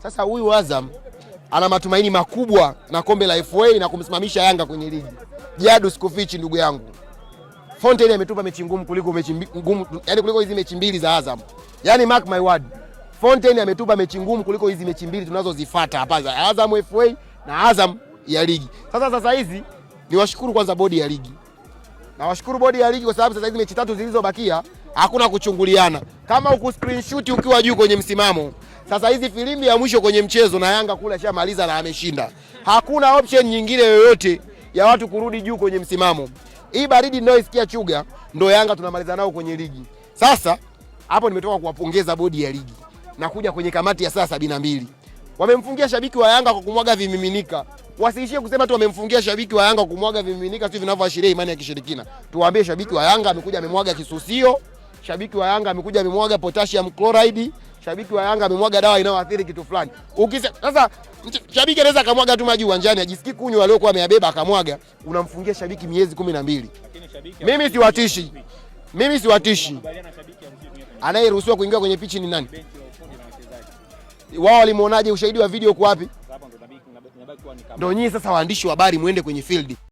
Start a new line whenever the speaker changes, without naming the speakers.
Sasa huyu Azam ana matumaini makubwa na kombe la FA na kumsimamisha Yanga kwenye ligi. Jadu sikufichi ndugu yangu. Fontaine ametupa mechi ngumu kuliko mechi ngumu, yani kuliko hizi mechi mbili za Azam. Yani mark my word. Fontaine ametupa mechi ngumu kuliko hizi mechi mbili tunazozifuata hapa za Azam FA na Azam ya ligi. Sasa hizi niwashukuru kwanza bodi ya ligi. Na washukuru bodi ya ligi kwa sababu sasa hizi mechi tatu zilizobakia hakuna kuchunguliana. Kama uku screenshot ukiwa juu kwenye msimamo, sasa hizi filimbi ya mwisho kwenye mchezo na Yanga kule ashamaliza na ameshinda. Hakuna option nyingine yoyote ya watu kurudi juu kwenye msimamo. Hii baridi ndio isikia Chuga ndio Yanga tunamaliza nao kwenye ligi. Sasa hapo nimetoka kuwapongeza bodi ya ligi na kuja kwenye kamati ya saa 72. Wamemfungia shabiki wa Yanga kwa kumwaga vimiminika. Wasiishie kusema tu wamemfungia shabiki wa Yanga kwa kumwaga vimiminika, sio vinavyoashiria imani ya kishirikina. Tuwaambie shabiki wa Yanga amekuja amemwaga kisusio, shabiki wa Yanga amekuja amemwaga potassium chloride, shabiki wa Yanga amemwaga dawa inayoathiri kitu fulani. Sasa shabiki anaweza akamwaga tu maji uwanjani ajisikii kunywa aliyokuwa ameyabeba akamwaga, unamfungia shabiki miezi 12. Mimi siwatishi. Anayeruhusiwa kuingia kwenye pichi ni nani? Wao walimuonaje? Ushahidi wa video uko wapi? Ndio nyinyi sasa waandishi wa habari muende kwenye field.